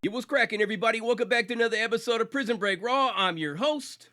It was cracking, everybody. Welcome back to another episode of Prison Break Raw. I'm your host,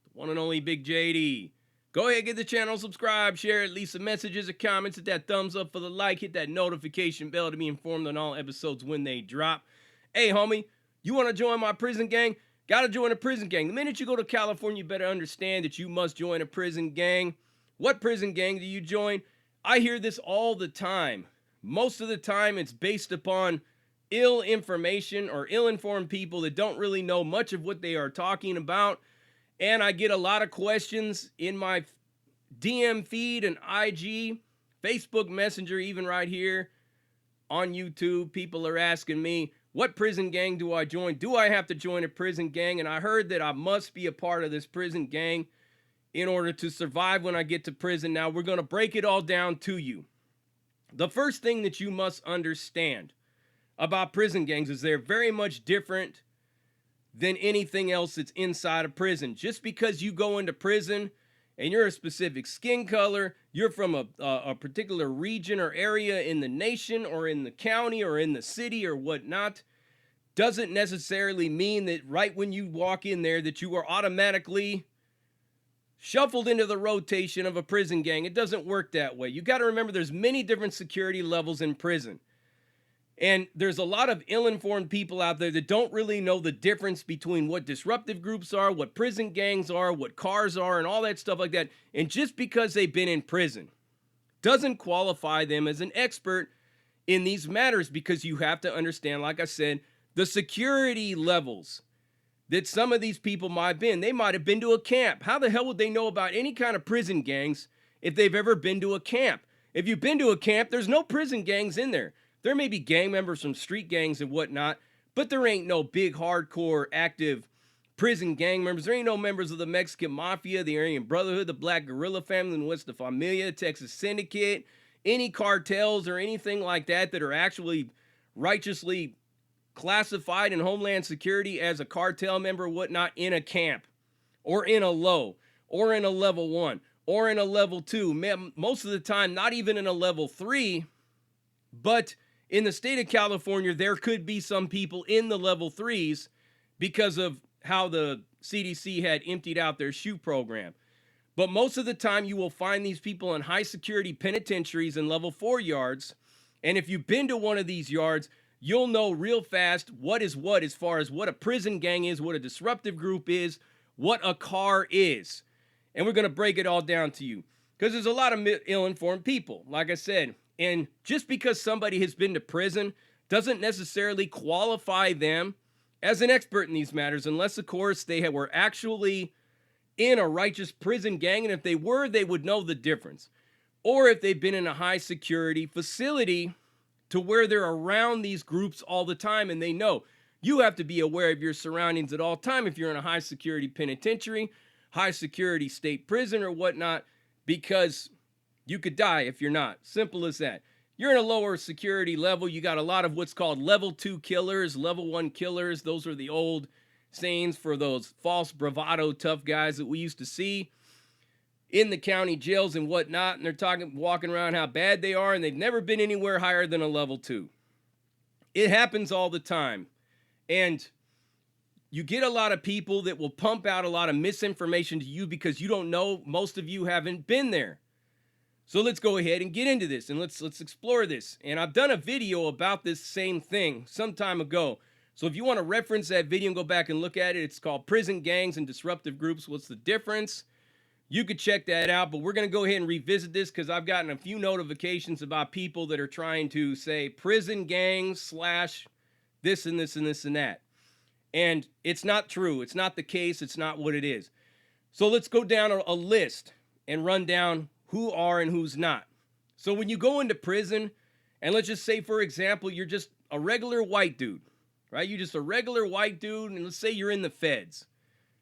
the one and only Big JD. Go ahead, get the channel, subscribe, share, leave some messages or comments, hit that thumbs up for the like, hit that notification bell to be informed on all episodes when they drop. Hey, homie, you want to join my prison gang? Gotta join a prison gang. The minute you go to California, you better understand that you must join a prison gang. What prison gang do you join? I hear this all the time. Most of the time, it's based upon ill information or ill-informed people that don't really know much of what they are talking about. And I get a lot of questions in my DM feed and IG, Facebook Messenger, even right here on YouTube. People are asking me, what prison gang do I join? Do I have to join a prison gang? And I heard that I must be a part of this prison gang in order to survive when I get to prison. Now, we're going to break it all down to you. The first thing that you must understand about prison gangs is they're very much different than anything else that's inside of prison. Just because you go into prison and you're a specific skin color, you're from a particular region or area in the nation or in the county or in the city or whatnot, doesn't necessarily mean that right when you walk in there that you are automatically shuffled into the rotation of a prison gang. It doesn't work that way. You got to remember there's many different security levels in prison. And there's a lot of ill-informed people out there that don't really know the difference between what disruptive groups are, what prison gangs are, what cars are, and all that stuff like that. And just because they've been in prison doesn't qualify them as an expert in these matters, because you have to understand, like I said, the security levels that some of these people might have been. They might have been to a camp. How the hell would they know about any kind of prison gangs if they've ever been to a camp? If you've been to a camp, there's no prison gangs in there. There may be gang members from street gangs and whatnot, but there ain't no big, hardcore, active prison gang members. There ain't no members of the Mexican Mafia, the Aryan Brotherhood, the Black Guerrilla Family, the West Familia, Texas Syndicate, any cartels or anything like that that are actually righteously classified in Homeland Security as a cartel member or whatnot in a camp or in a low or in a level 1 or in a level 2. Most of the time, not even in a level 3, but in the state of California, there could be some people in the level 3s because of how the CDC had emptied out their SHU program. But most of the time, you will find these people in high security penitentiaries and level 4 yards. And if you've been to one of these yards, you'll know real fast what is what as far as what a prison gang is, what a disruptive group is, what a car is. And we're going to break it all down to you because there's a lot of ill-informed people, like I said. And just because somebody has been to prison doesn't necessarily qualify them as an expert in these matters, unless, of course, they were actually in a righteous prison gang. And if they were, they would know the difference. Or if they've been in a high security facility to where they're around these groups all the time and they know. You have to be aware of your surroundings at all time if you're in a high security penitentiary, high security state prison or whatnot, because you could die if you're not. Simple as that. You're in a lower security level. You got a lot of what's called level 2 killers, level 1 killers. Those are the old sayings for those false bravado tough guys that we used to see in the county jails and whatnot. And they're walking around how bad they are, and they've never been anywhere higher than a level 2. It happens all the time. And you get a lot of people that will pump out a lot of misinformation to you because you don't know. Most of you haven't been there. So let's go ahead and get into this and let's explore this. And I've done a video about this same thing some time ago. So if you want to reference that video and go back and look at it, it's called Prison Gangs and Disruptive Groups. What's the difference? You could check that out, but we're going to go ahead and revisit this because I've gotten a few notifications about people that are trying to say prison gangs / this and this and this and that. And it's not true. It's not the case. It's not what it is. So let's go down a list and run down who are and who's not. So when you go into prison, and let's just say, for example, you're just a regular white dude, right? You're just a regular white dude, and let's say you're in the feds,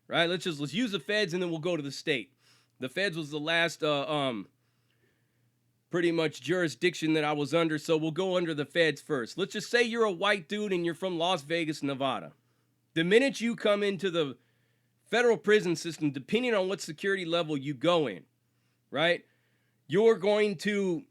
right? Let's use the feds, and then we'll go to the state. The feds was the last pretty much jurisdiction that I was under, so we'll go under the feds first. Let's just say you're a white dude, and you're from Las Vegas, Nevada. The minute you come into the federal prison system, depending on what security level you go in, right? You're going to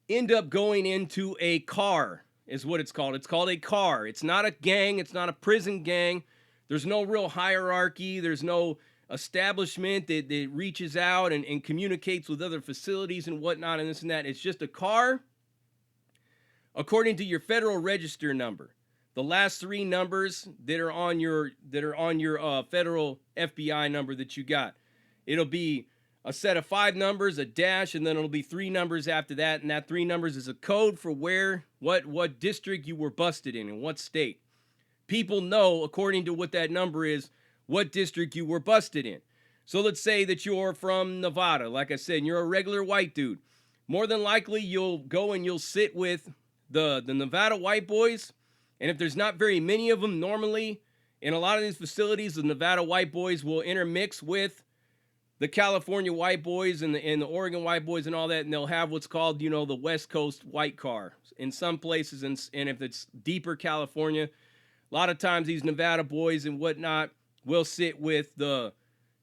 end up going into a car is what it's called. It's called a car. It's not a gang. It's not a prison gang. There's no real hierarchy. There's no establishment that reaches out and communicates with other facilities and whatnot and this and that. It's just a car according to your federal register number. The last three numbers that are on your federal FBI number that you got. It'll be a set of 5 numbers, a dash, and then it'll be 3 numbers after that. And that 3 numbers is a code for what district you were busted in what state. People know, according to what that number is, what district you were busted in. So let's say that you're from Nevada. Like I said, and you're a regular white dude. More than likely, you'll go and you'll sit with the Nevada white boys. And if there's not very many of them, normally, in a lot of these facilities, the Nevada white boys will intermix with the California white boys and the Oregon white boys and all that, and they'll have what's called, the West Coast white car. In some places, and if it's deeper California, a lot of times these Nevada boys and whatnot will sit with the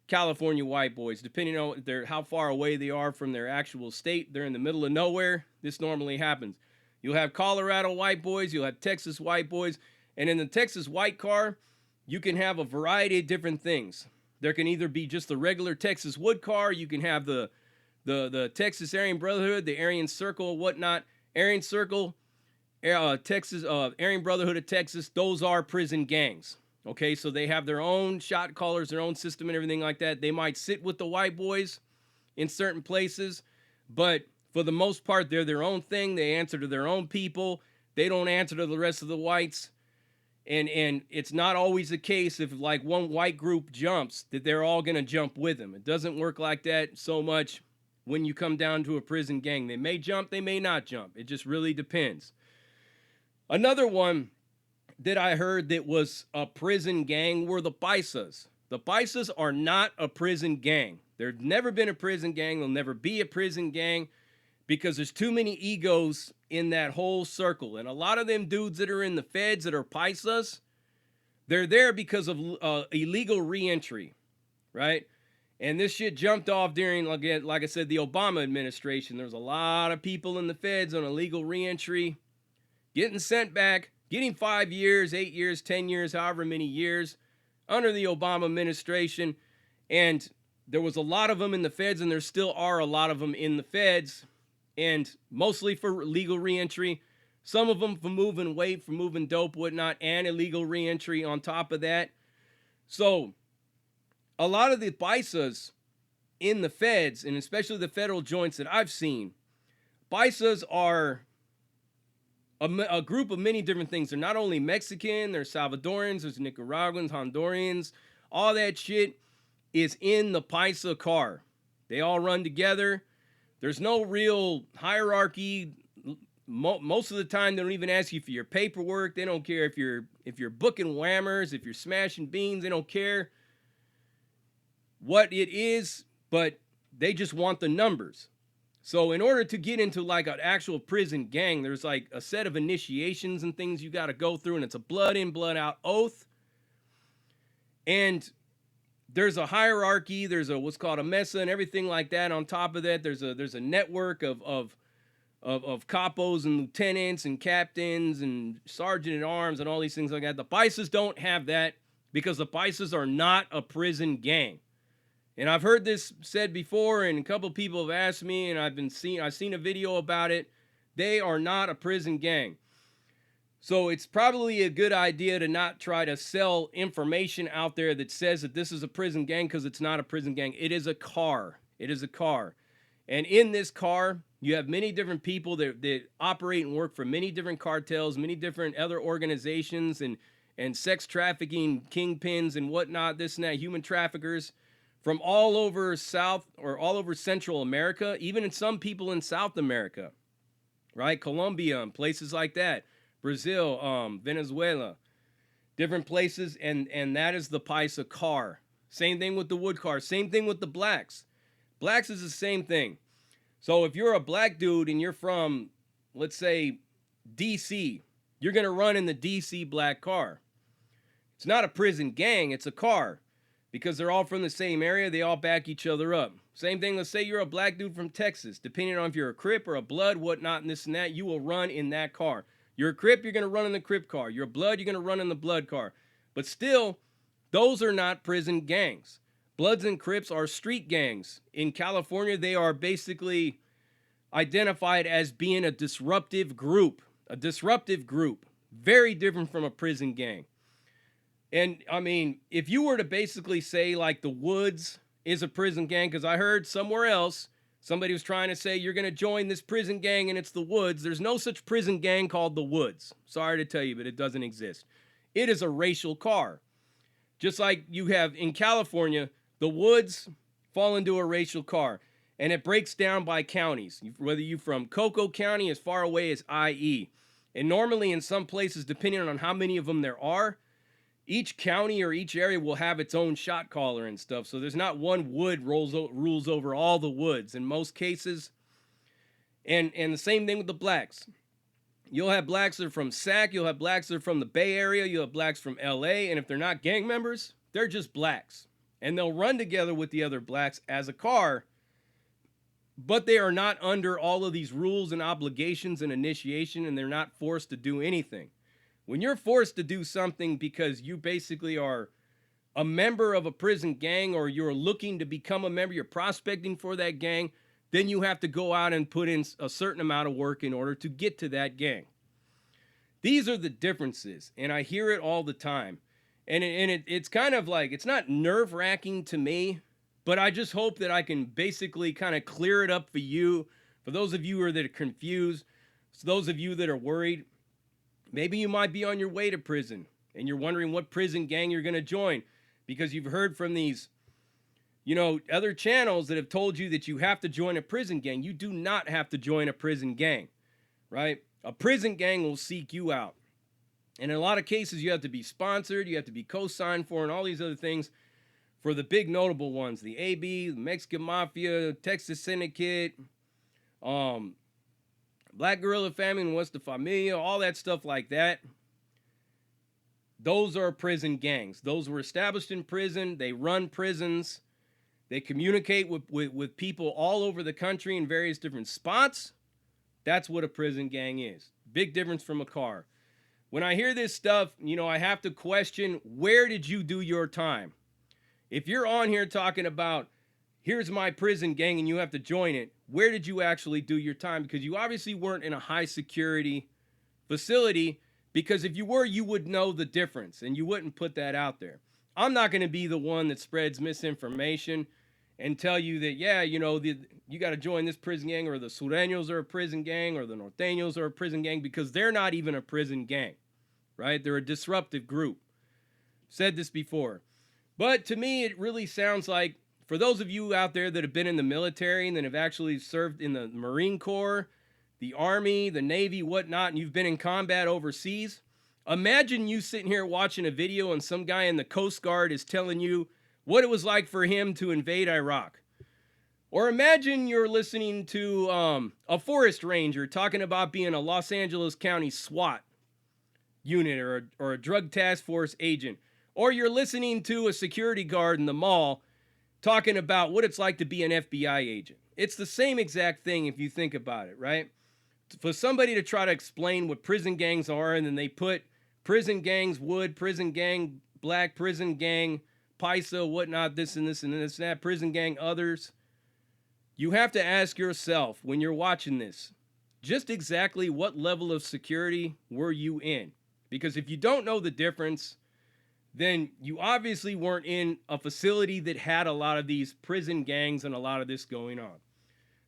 California white boys, depending on how far away they are from their actual state. They're in the middle of nowhere. This normally happens. You'll have Colorado white boys, you'll have Texas white boys, and in the Texas white car, you can have a variety of different things. There can either be just the regular Texas wood car, you can have the Texas Aryan Brotherhood, the Aryan Circle, whatnot. Aryan Circle, Texas, Aryan Brotherhood of Texas, those are prison gangs. Okay, so they have their own shot callers, their own system and everything like that. They might sit with the white boys in certain places, but for the most part, they're their own thing. They answer to their own people. They don't answer to the rest of the whites. And it's not always the case if like one white group jumps that they're all going to jump with them. It doesn't work like that so much when you come down to a prison gang. They may jump, they may not jump. It just really depends. Another one that I heard that was a prison gang were the Bices. The Bices are not a prison gang. There's never been a prison gang. There'll never be a prison gang because there's too many egos in that whole circle. And a lot of them dudes that are in the feds that are Bices, they're there because of illegal reentry, right? And this shit jumped off during, like I said, the Obama administration. There's a lot of people in the feds on illegal reentry, getting sent back, getting 5 years, 8 years, 10 years, however many years under the Obama administration. And there was a lot of them in the feds, and there still are a lot of them in the feds, and mostly for legal reentry. Some of them for moving weight, for moving dope, whatnot, and illegal reentry on top of that. So a lot of the Bices in the feds, and especially the federal joints that I've seen, Bices are a group of many different things. They're not only Mexican, they're Salvadorans, there's Nicaraguans, Hondurans, all that shit is in the Paisa car. They all run together. There's no real hierarchy. Most of the time, they don't even ask you for your paperwork. They don't care if you're booking whammers, if you're smashing beans. They don't care what it is, but they just want the numbers. So in order to get into like an actual prison gang, there's like a set of initiations and things you got to go through, and it's a blood in, blood out oath. And there's a hierarchy. There's a what's called a mesa and everything like that. On top of that, there's a network of capos and lieutenants and captains and sergeant at arms and all these things like that. The Bices don't have that because the Bices are not a prison gang. And I've heard this said before, and a couple of people have asked me, and I've seen a video about it. They are not a prison gang. So it's probably a good idea to not try to sell information out there that says that this is a prison gang, because it's not a prison gang. It is a car. It is a car. And in this car, you have many different people that operate and work for many different cartels, many different other organizations, and sex trafficking kingpins and whatnot, this and that, human traffickers from all over South or all over Central America, even in some people in South America, right? Colombia and places like that, Brazil, Venezuela, different places, and that is the Paisa car. Same thing with the wood car. Same thing with the blacks. Blacks is the same thing. So if you're a black dude and you're from, let's say, DC, you're going to run in the DC black car. It's not a prison gang, it's a car. Because they're all from the same area, they all back each other up. Same thing, let's say you're a black dude from Texas. Depending on if you're a Crip or a Blood, whatnot, and this and that, you will run in that car. You're a Crip, you're going to run in the Crip car. You're a Blood, you're going to run in the Blood car. But still, those are not prison gangs. Bloods and Crips are street gangs. In California, they are basically identified as being a disruptive group. A disruptive group. Very different from a prison gang. And, I mean, if you were to basically say, like, the Woods is a prison gang, because I heard somewhere else, somebody was trying to say, you're going to join this prison gang and it's the Woods. There's no such prison gang called the Woods. Sorry to tell you, but it doesn't exist. It is a racial car. Just like you have in California, the Woods fall into a racial car. And it breaks down by counties, whether you're from Cocoa County as far away as IE. And normally in some places, depending on how many of them there are, each county or each area will have its own shot caller and stuff. So there's not one Wood rules over all the Woods in most cases. And the same thing with the blacks. You'll have blacks that are from SAC. You'll have blacks that are from the Bay Area. You'll have blacks from LA. And if they're not gang members, they're just blacks. And they'll run together with the other blacks as a car. But they are not under all of these rules and obligations and initiation. And they're not forced to do anything. When you're forced to do something because you basically are a member of a prison gang or you're looking to become a member, you're prospecting for that gang, then you have to go out and put in a certain amount of work in order to get to that gang. These are the differences, and I hear it all the time. And it's kind of like, it's not nerve-wracking to me, but I just hope that I can basically kind of clear it up for you, for those of you that are confused, for those of you that are worried. Maybe you might be on your way to prison and you're wondering what prison gang you're going to join because you've heard from these, other channels that have told you that you have to join a prison gang. You do not have to join a prison gang, right? A prison gang will seek you out. And in a lot of cases, you have to be sponsored, you have to be co-signed for, and all these other things for the big notable ones. The AB, the Mexican Mafia, Texas Syndicate, Black Guerrilla Family and West of Familia, all that stuff like that. Those are prison gangs. Those were established in prison. They run prisons. They communicate with people all over the country in various different spots. That's what a prison gang is. Big difference from a car. When I hear this stuff, I have to question, where did you do your time? If you're on here talking about, here's my prison gang and you have to join it, where did you actually do your time? Because you obviously weren't in a high security facility, because if you were, you would know the difference and you wouldn't put that out there. I'm not going to be the one that spreads misinformation and tell you that, you got to join this prison gang, or the Sureños are a prison gang, or the Norteños are a prison gang, because they're not even a prison gang, right? They're a disruptive group. Said this before. But to me, it really sounds like, for those of you out there that have been in the military and that have actually served in the Marine Corps, the Army, the Navy, whatnot, and you've been in combat overseas, imagine you sitting here watching a video and some guy in the Coast Guard is telling you what it was like for him to invade Iraq. Or imagine you're listening to a forest ranger talking about being a Los Angeles County SWAT unit or a drug task force agent. Or you're listening to a security guard in the mall talking about what it's like to be an FBI agent. It's the same exact thing if you think about it, right? For somebody to try to explain what prison gangs are, and then they put prison gangs Wood, prison gang Black, prison gang Paisa, whatnot, this and this and this and that, prison gang others. You have to ask yourself when you're watching this, just exactly what level of security were you in? Because if you don't know the difference, then you obviously weren't in a facility that had a lot of these prison gangs and a lot of this going on.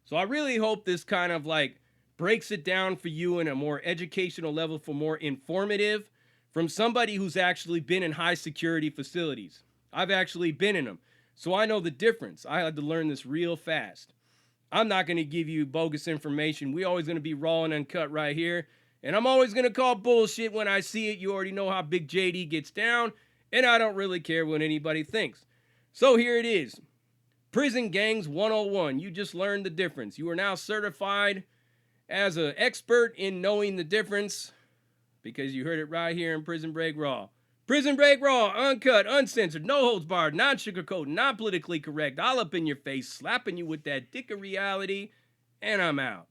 So I really hope this kind of like breaks it down for you in a more educational level, for more informative, from somebody who's actually been in high security facilities. I've actually been in them, so I know the difference. I had to learn this real fast. I'm not going to give you bogus information. We're always going to be raw and uncut right here. And I'm always going to call bullshit when I see it. You already know how Big JD gets down. And I don't really care what anybody thinks. So here it is. Prison Gangs 101. You just learned the difference. You are now certified as an expert in knowing the difference, because you heard it right here in Prison Break Raw. Prison Break Raw, uncut, uncensored, no holds barred, non-sugarcoat, non-politically correct, all up in your face, slapping you with that dick of reality, and I'm out.